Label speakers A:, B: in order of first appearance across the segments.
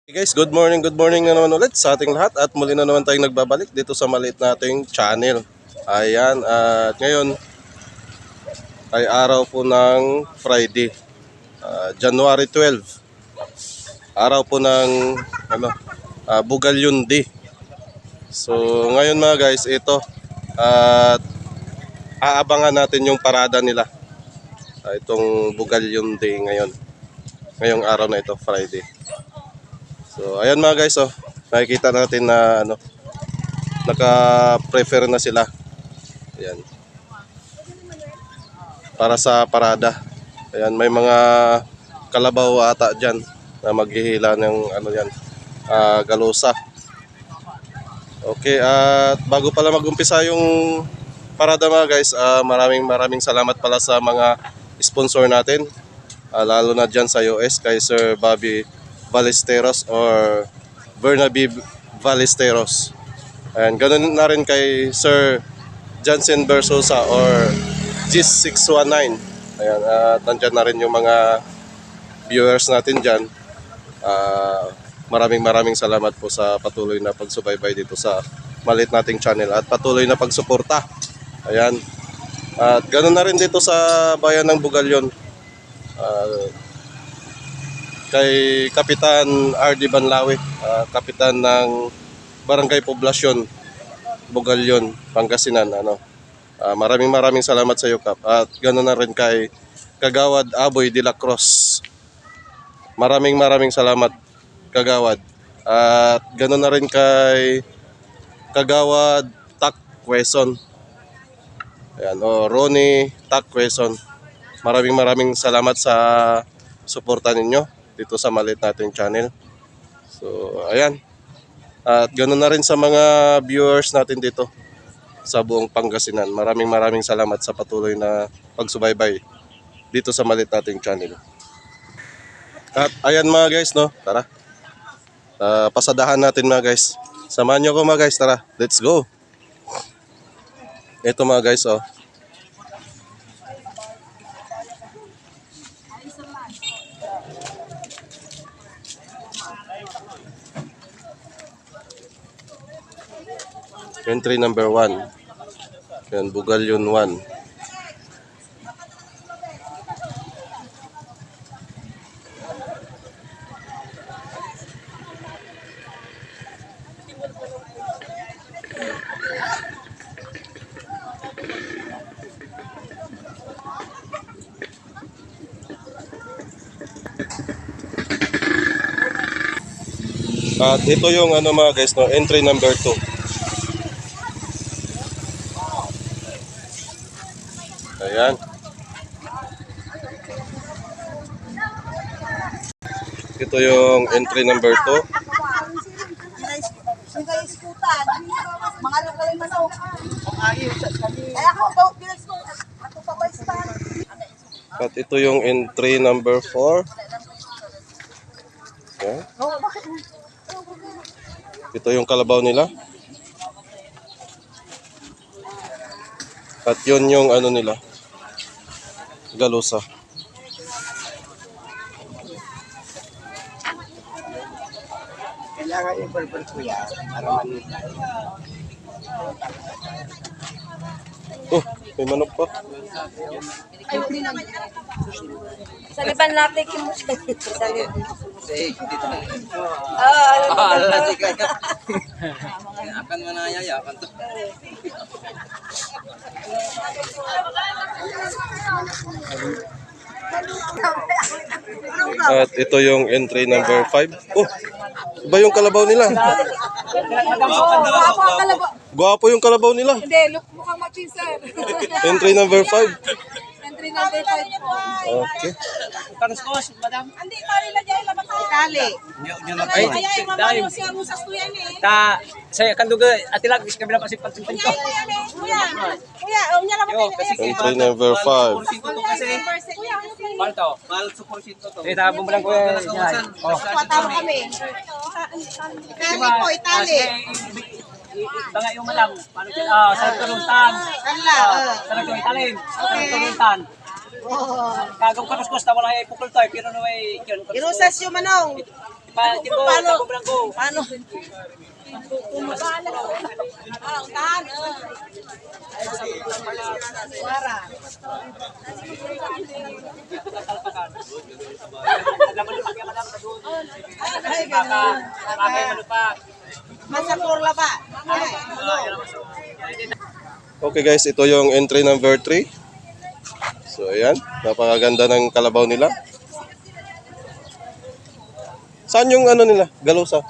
A: Hey guys, good morning na naman ulit sa ating lahat at muli na naman tayong nagbabalik dito sa maliit nating channel. Ayan, at ngayon ay araw po ng Friday, January 12, araw po ng Bugalyon Day. So ngayon mga guys, ito at aabangan natin yung parada nila. Itong Bugalyon Day ngayong araw na ito, Friday. So ayan mga guys, nakikita natin na naka-prefer na sila. Ayan. Para sa parada. Ayan, may mga kalabaw ata diyan na maghihila ng galusa. Okay, at bago pala mag-umpisa yung parada mga guys, maraming salamat pala sa mga sponsor natin. Lalo na diyan sa US kay Sir Bobby Ballesteros or Bernabe Ballesteros. And ganun na rin kay Sir Jansen Bersosa or GIS619. Ayan, at nandyan na rin yung mga viewers natin dyan. Maraming salamat po sa patuloy na pagsubaybay dito sa maliit nating channel at patuloy na pagsuporta. Ayan. At ganun na rin dito sa bayan ng Bugalyon. Kay Kapitan R.D. Banlawi, Kapitan ng Barangay Poblasyon, Bugalyon, Pangasinan. Maraming salamat sa iyo, Kap. At ganoon na rin kay Kagawad Aboy de la Cruz. Maraming salamat, Kagawad. At ganoon na rin kay Kagawad Tak Quezon. Ayan, Ronnie Tak Quezon. Maraming salamat sa suporta ninyo dito sa maliit nating channel. So, ayan. At ganoon na rin sa mga viewers natin dito sa buong Pangasinan. Maraming salamat sa patuloy na pagsubaybay dito sa maliit nating channel. At ayan mga guys, tara. Pasadahan natin mga guys. Samahan nyo ko mga guys, tara. Let's go. Ito mga guys, 'Entry number 1. Yan, Bugalyon 1. At ito yung mga guys, entry number 2. Ayan. Ito yung entry number 2.
B: Mga lokal yung manok. Ay ako daw, ako pa ba ispan?
A: At ito yung entry number 4. Ayan. Ito yung kalabaw nila. At yun yung nila, galusa.
C: Kailangan yung purple kuya para
A: May manok pa.
B: Sa liban natin yung musik.
C: akan manayaya akan to.
A: At ito yung entry number 5. Iba yung kalabaw nila.
B: Guwapo ang kalabaw.
A: Gwapo yung kalabaw nila.
B: Hindi, mukhang machin sir.
A: Entry number 5.
B: Entry number 5 po.
A: Okay.
C: Kanuskos, madam.
B: Hindi, tali na dyan. Itali.
C: Ay,
B: Kaya yung mamano siya musas ko yan eh.
C: ta saya kan duga atilag is kabila kasi pagsintin ko.
B: Kuya, unya lang mo.
A: Entry number 5.
C: Kasi
B: Kuya,
C: mal to. Mal support to. Eh ta bumlang ko yan. Oh.
B: tama kami. Itali po, itali.
C: Banga yung madam. Paano sa turuntan.
B: Kala.
C: Sa italin. Sa turuntan. Kagam kanuskos ta wala ay pukul to pero no ay
B: Irusas yung manong.
C: Tipo,
B: Paano?
C: Bangko.
B: Paano? Umagaan. Utahan. Wara.
C: Naglaman-lupak yung madam.
B: Ay, ganun.
C: Bakay malupak.
B: Masapur la ba? Ay,
A: Okay guys, ito yung entry number 3. So ayan, napakaganda ng kalabaw nila. Saan yung ano nila? Galusa?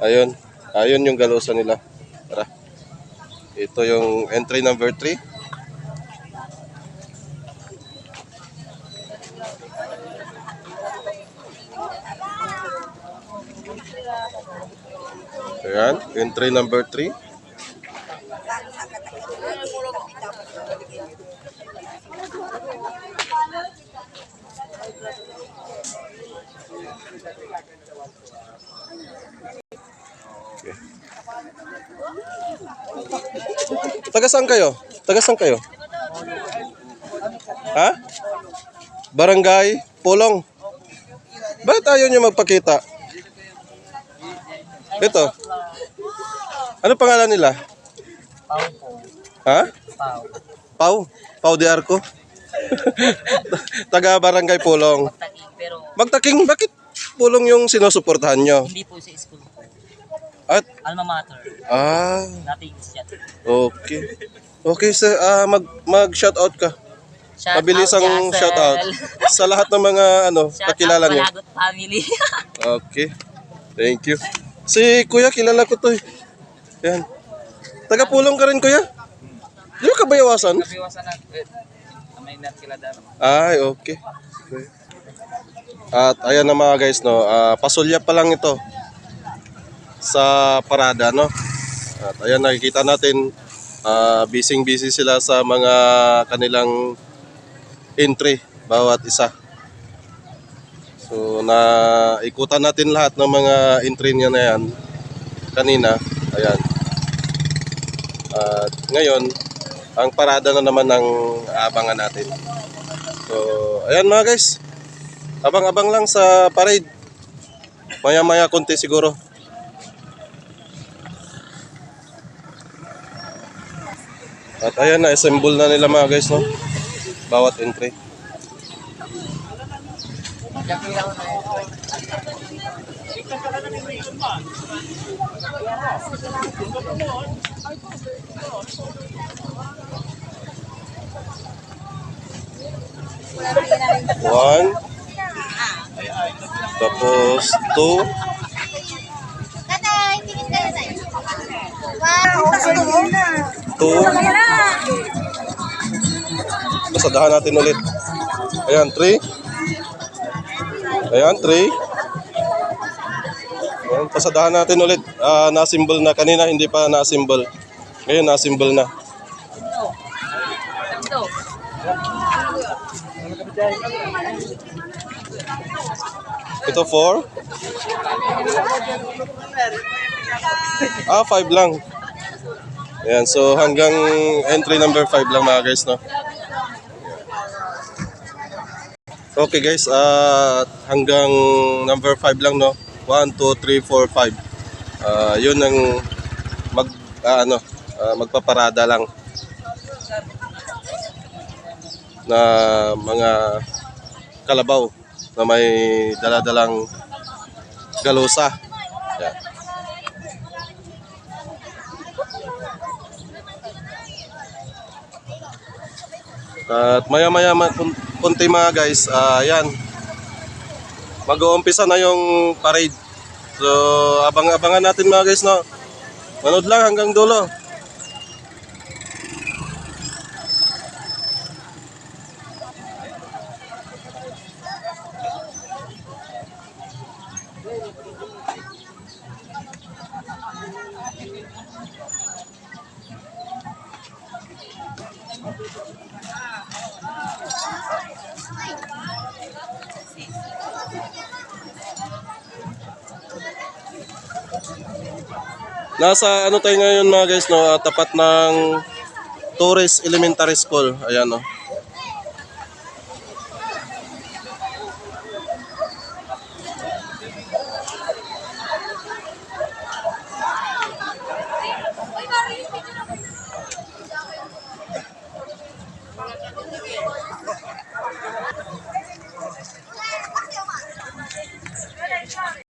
A: Ayun. Ayun yung galusa nila. Tara. Ito yung entry number 3. Ayan, entry number 3. Okay. Taga saan kayo? Taga saan kayo? Ha? Barangay Pulong. Bakit ayaw nyo magpakita? Ito. Ano pangalan nila? Ha? Pau. Pau de Arco. Taga Barangay Pulong. Magtaking, bakit Pulong yung sinusuportahan nyo?
C: Hindi po sa school po.
A: At,
C: Alma mater. Dating estudyante.
A: okay. Okay, sir, mag-shoutout ka. Pabilisang shoutout sa lahat ng mga kakilala niyo.
C: Palagot family.
A: Okay. Thank you. Si Kuya, kilala ko to eh. Yan. Taga Pulong ka rin, Kuya? Di ba kabayawasan?
C: Kabiwasan na. May nat kila daro.
A: Ay, okay. At ayan na mga guys, no. Pasulya pa lang ito sa parada, no. At ayan, nakikita natin busy sila sa mga kanilang entry bawat isa. So ikutan natin lahat ng mga entry niya na yan kanina. Ayan. At ngayon, ang parada na naman ng abangan natin. So, ayan mga guys. Abang-abang lang sa parade. Maya-maya konti siguro. At ayan na, assemble na nila mga guys, no? Bawat entry. One. Tapos two.
D: Tatay, tingin kayo sa'yo. Wow,
A: Two. Pasadahan natin ulit. Ayan, 3. Ayan, 3. Ayan, pasadahan natin ulit. Na-symbol na. Kanina hindi pa na-symbol. Ngayon na-symbol na. Ito 4. 5 lang. Ayan, so hanggang entry number 5 lang mga guys, no? Okay guys, hanggang number 5 lang, no? 1, 2, 3, 4, 5. Yun ang magpaparada lang na mga kalabaw na may daladalang galusa. Yan. At maya-maya kunti mga guys, yan. Mag-uumpisa na yung parade. So, abang-abangan natin mga guys, no? Manood lang hanggang dulo. Nasa ano tayo ngayon mga guys, no? Tapat ng Torres Elementary School. Ayan, no?